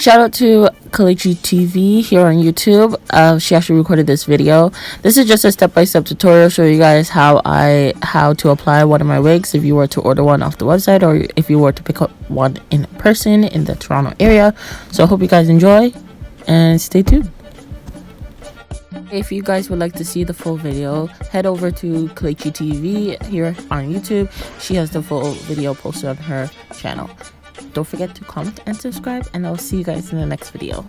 Shout out to Kalichi TV here on YouTube. She actually recorded this video. This is just a step-by-step tutorial showing you guys how to apply one of my wigs if you were to order one off the website or if you were to pick up one in person in the Toronto area. So I hope you guys enjoy and stay tuned. If you guys would like to see the full video, head over to Kalichi TV here on YouTube. She has the full video posted on her channel. Don't forget to comment and subscribe, and I'll see you guys in the next video.